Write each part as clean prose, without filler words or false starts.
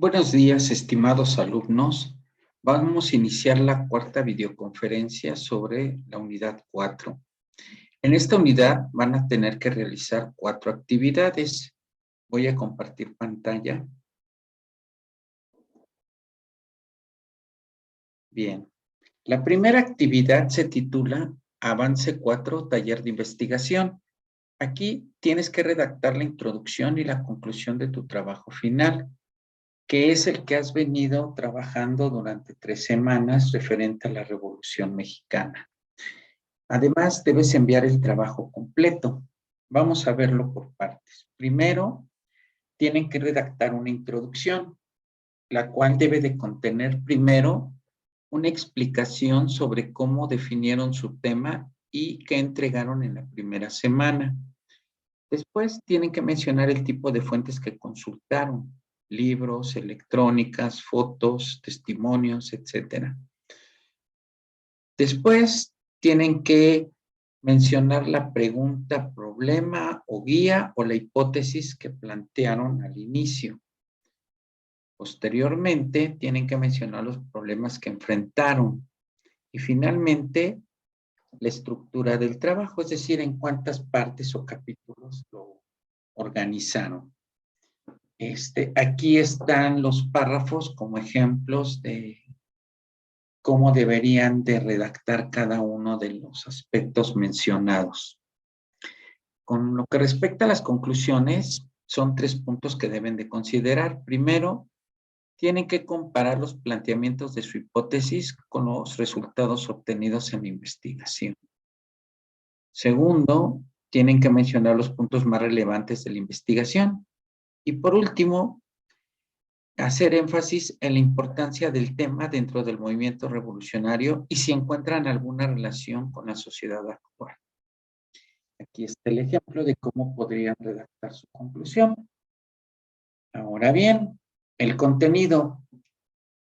Buenos días, estimados alumnos. Vamos a iniciar la cuarta videoconferencia sobre la unidad 4. En esta unidad van a tener que realizar 4 actividades. Voy a compartir pantalla. Bien. La primera actividad se titula Avance 4, Taller de Investigación. Aquí tienes que redactar la introducción y la conclusión de tu trabajo final, que es el que has venido trabajando durante 3 semanas referente a la Revolución Mexicana. Además, debes enviar el trabajo completo. Vamos a verlo por partes. Primero, tienen que redactar una introducción, la cual debe de contener primero una explicación sobre cómo definieron su tema y qué entregaron en la primera semana. Después tienen que mencionar el tipo de fuentes que consultaron, libros, electrónicas, fotos, testimonios, etc. Después tienen que mencionar la pregunta, problema o guía o la hipótesis que plantearon al inicio. Posteriormente tienen que mencionar los problemas que enfrentaron. Y finalmente, la estructura del trabajo, es decir, en cuántas partes o capítulos lo organizaron. Aquí están los párrafos como ejemplos de cómo deberían de redactar cada uno de los aspectos mencionados. Con lo que respecta a las conclusiones, son 3 puntos que deben de considerar. Primero, tienen que comparar los planteamientos de su hipótesis con los resultados obtenidos en la investigación. Segundo, tienen que mencionar los puntos más relevantes de la investigación. Y por último, hacer énfasis en la importancia del tema dentro del movimiento revolucionario y si encuentran alguna relación con la sociedad actual. Aquí está el ejemplo de cómo podrían redactar su conclusión. Ahora bien, el contenido.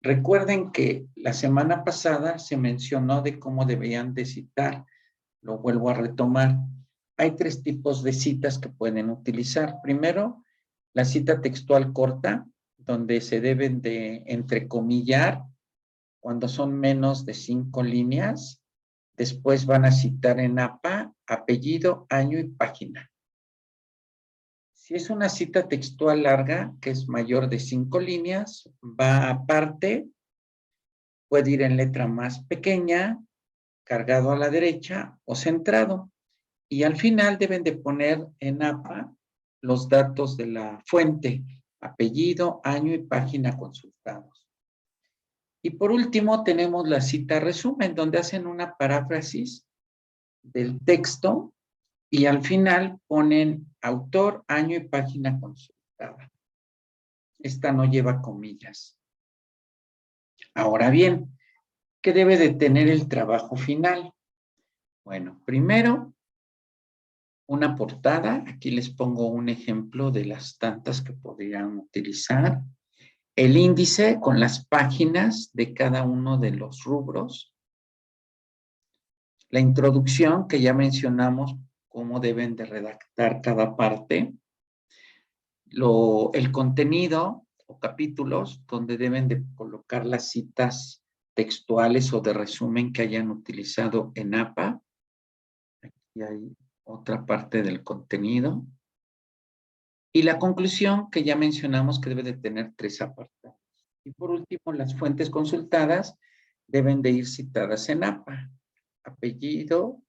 Recuerden que la semana pasada se mencionó de cómo debían de citar. Lo vuelvo a retomar. Hay 3 tipos de citas que pueden utilizar. Primero, la cita textual corta, donde se deben de entrecomillar cuando son menos de 5 líneas. Después van a citar en APA, apellido, año y página. Si es una cita textual larga, que es mayor de 5 líneas, va aparte, puede ir en letra más pequeña, cargado a la derecha o centrado. Y al final deben de poner en APA los datos de la fuente, apellido, año y página consultados. Y por último tenemos la cita resumen, donde hacen una paráfrasis del texto y al final ponen autor, año y página consultada. Esta no lleva comillas. Ahora bien, ¿qué debe de tener el trabajo final? Bueno, primero, una portada. Aquí les pongo un ejemplo de las tantas que podrían utilizar. El índice con las páginas de cada uno de los rubros. La introducción, que ya mencionamos cómo deben de redactar cada parte. El contenido o capítulos, donde deben de colocar las citas textuales o de resumen que hayan utilizado en APA. Aquí hay otra parte del contenido. Y la conclusión, que ya mencionamos que debe de tener 3 apartados. Y por último, las fuentes consultadas deben de ir citadas en APA. Apellido,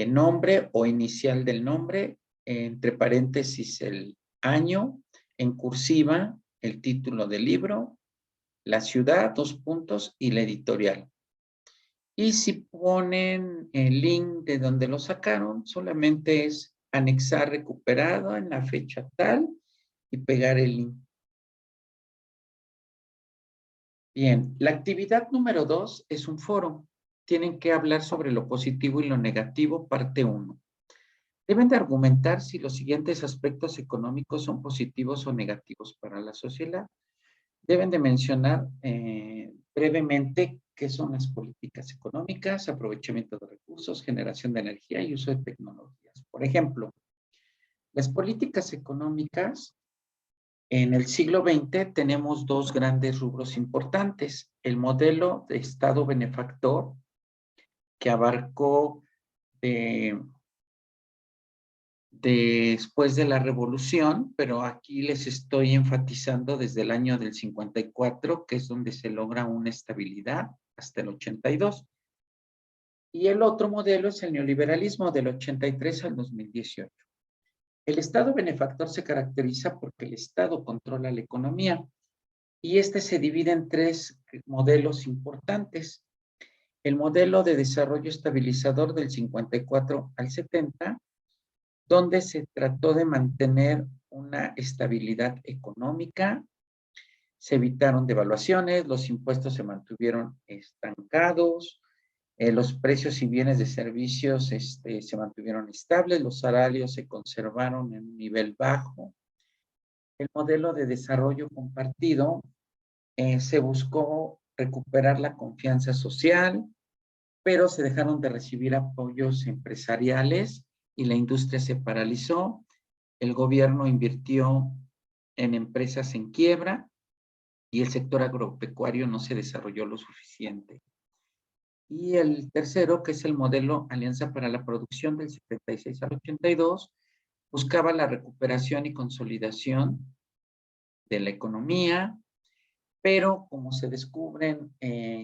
nombre o inicial del nombre, entre paréntesis el año, en cursiva el título del libro, la ciudad, 2 puntos, y la editorial. Y si ponen el link de donde lo sacaron, solamente es anexar recuperado en la fecha tal y pegar el link. Bien, la actividad número 2 es un foro. Tienen que hablar sobre lo positivo y lo negativo, parte 1. Deben de argumentar si los siguientes aspectos económicos son positivos o negativos para la sociedad. Deben de mencionar brevemente qué son las políticas económicas, aprovechamiento de recursos, generación de energía y uso de tecnologías. Por ejemplo, las políticas económicas En el siglo XX tenemos dos grandes rubros importantes. El modelo de Estado benefactor, que abarcó después de la Revolución, pero aquí les estoy enfatizando desde el año del 54, que es donde se logra una estabilidad, hasta el 82. Y el otro modelo es el neoliberalismo, del 83 al 2018. El Estado benefactor se caracteriza porque el Estado controla la economía y este se divide en tres modelos importantes. El modelo de desarrollo estabilizador del 54 al 70, donde se trató de mantener una estabilidad económica, se evitaron devaluaciones, los impuestos se mantuvieron estancados, los precios y bienes de servicios se mantuvieron estables, los salarios se conservaron en un nivel bajo. El modelo de desarrollo compartido se buscó recuperar la confianza social, pero se dejaron de recibir apoyos empresariales y la industria se paralizó. El gobierno invirtió en empresas en quiebra y el sector agropecuario no se desarrolló lo suficiente. Y el tercero, que es el modelo Alianza para la Producción del 76 al 82, buscaba la recuperación y consolidación de la economía, pero como se descubren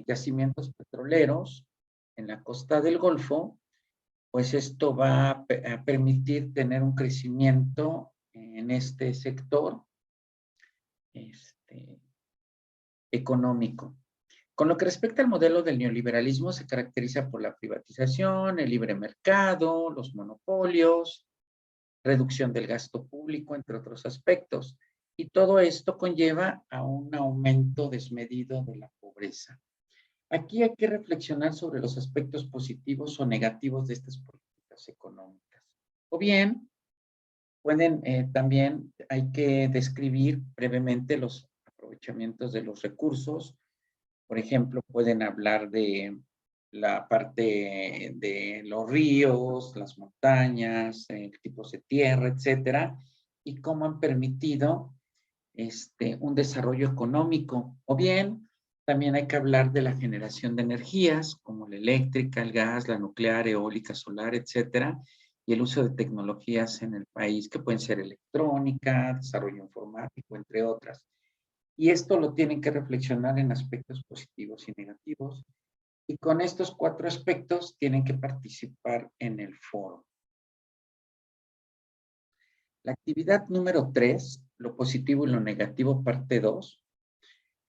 yacimientos petroleros en la costa del Golfo, pues esto va a permitir tener un crecimiento en este sector económico. Con lo que respecta al modelo del neoliberalismo, se caracteriza por la privatización, el libre mercado, los monopolios, reducción del gasto público, entre otros aspectos. Y todo esto conlleva a un aumento desmedido de la pobreza. Aquí hay que reflexionar sobre los aspectos positivos o negativos de estas políticas económicas. O bien, también hay que describir brevemente los aprovechamientos de los recursos. Por ejemplo, pueden hablar de la parte de los ríos, las montañas, tipos de tierra, etcétera, y cómo han permitido un desarrollo económico. O bien, también hay que hablar de la generación de energías, como la eléctrica, el gas, la nuclear, eólica, solar, etcétera, y el uso de tecnologías en el país, que pueden ser electrónica, desarrollo informático, entre otras. Y esto lo tienen que reflexionar en aspectos positivos y negativos. Y con estos 4 aspectos tienen que participar en el foro. La actividad número 3, lo positivo y lo negativo, parte 2.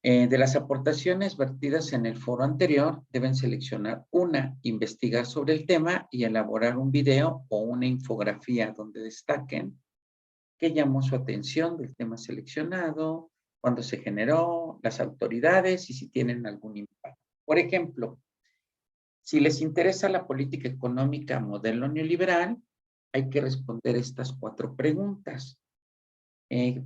De las aportaciones vertidas en el foro anterior, deben seleccionar una, investigar sobre el tema y elaborar un video o una infografía donde destaquen qué llamó su atención del tema seleccionado, cuándo se generó, las autoridades y si tienen algún impacto. Por ejemplo, si les interesa la política económica modelo neoliberal, hay que responder estas 4 preguntas.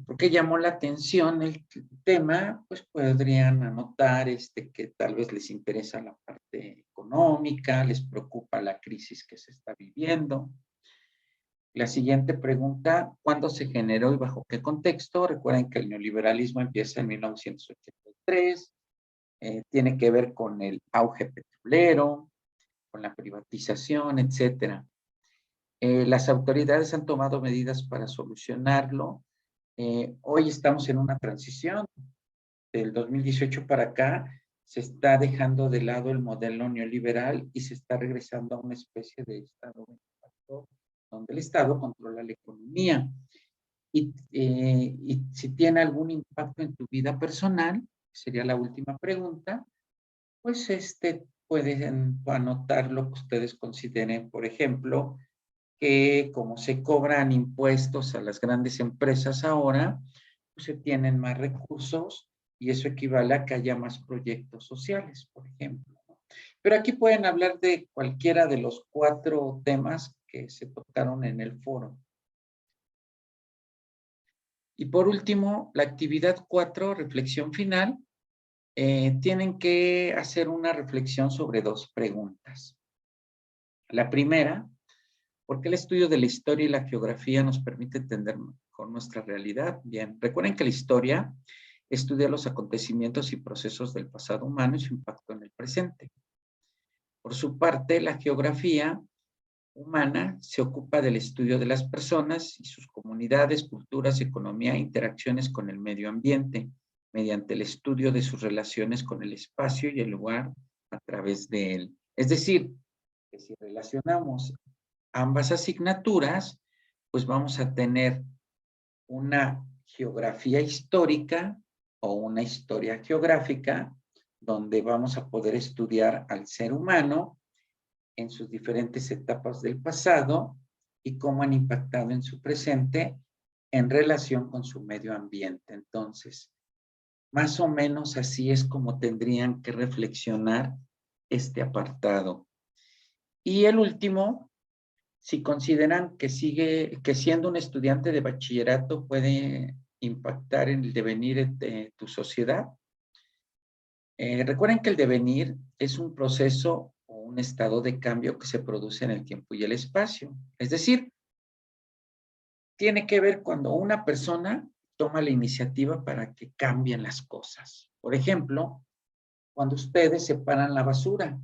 ¿Por qué llamó la atención el tema? Pues podrían anotar que tal vez les interesa la parte económica, les preocupa la crisis que se está viviendo. La siguiente pregunta, ¿cuándo se generó y bajo qué contexto? Recuerden que el neoliberalismo empieza en 1983, tiene que ver con el auge petrolero, con la privatización, etcétera. Las autoridades han tomado medidas para solucionarlo. Hoy estamos en una transición. Del 2018 para acá, se está dejando de lado el modelo neoliberal y se está regresando a una especie de Estado benefactor, donde el Estado controla la economía. Y si tiene algún impacto en tu vida personal, sería la última pregunta, pues pueden anotar lo que ustedes consideren, por ejemplo, que como se cobran impuestos a las grandes empresas ahora, pues se tienen más recursos y eso equivale a que haya más proyectos sociales, por ejemplo. Pero aquí pueden hablar de cualquiera de los 4 temas que se tocaron en el foro. Y por último, la actividad 4, reflexión final, tienen que hacer una reflexión sobre 2 preguntas. La primera, ¿por qué el estudio de la historia y la geografía nos permite entender mejor mejor nuestra realidad. Bien, recuerden que la historia estudia los acontecimientos y procesos del pasado humano y su impacto en el presente. Por su parte, la geografía humana se ocupa del estudio de las personas y sus comunidades, culturas, economía e interacciones con el medio ambiente, mediante el estudio de sus relaciones con el espacio y el lugar a través de él. Es decir, que si relacionamos ambas asignaturas, pues vamos a tener una geografía histórica o una historia geográfica, donde vamos a poder estudiar al ser humano en sus diferentes etapas del pasado y cómo han impactado en su presente en relación con su medio ambiente. Entonces, más o menos así es como tendrían que reflexionar este apartado. Y el último, si consideran que siendo un estudiante de bachillerato puede impactar en el devenir de tu sociedad. Recuerden que el devenir es un proceso o un estado de cambio que se produce en el tiempo y el espacio. Es decir, tiene que ver cuando una persona toma la iniciativa para que cambien las cosas. Por ejemplo, cuando ustedes separan la basura,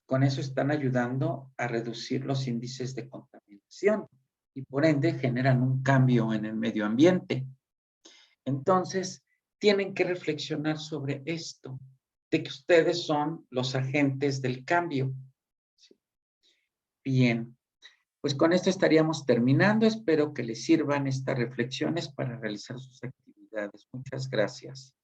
con eso están ayudando a reducir los índices de contaminación y por ende generan un cambio en el medio ambiente. Entonces, tienen que reflexionar sobre esto, de que ustedes son los agentes del cambio. Bien, pues con esto estaríamos terminando. Espero que les sirvan estas reflexiones para realizar sus actividades. Muchas gracias.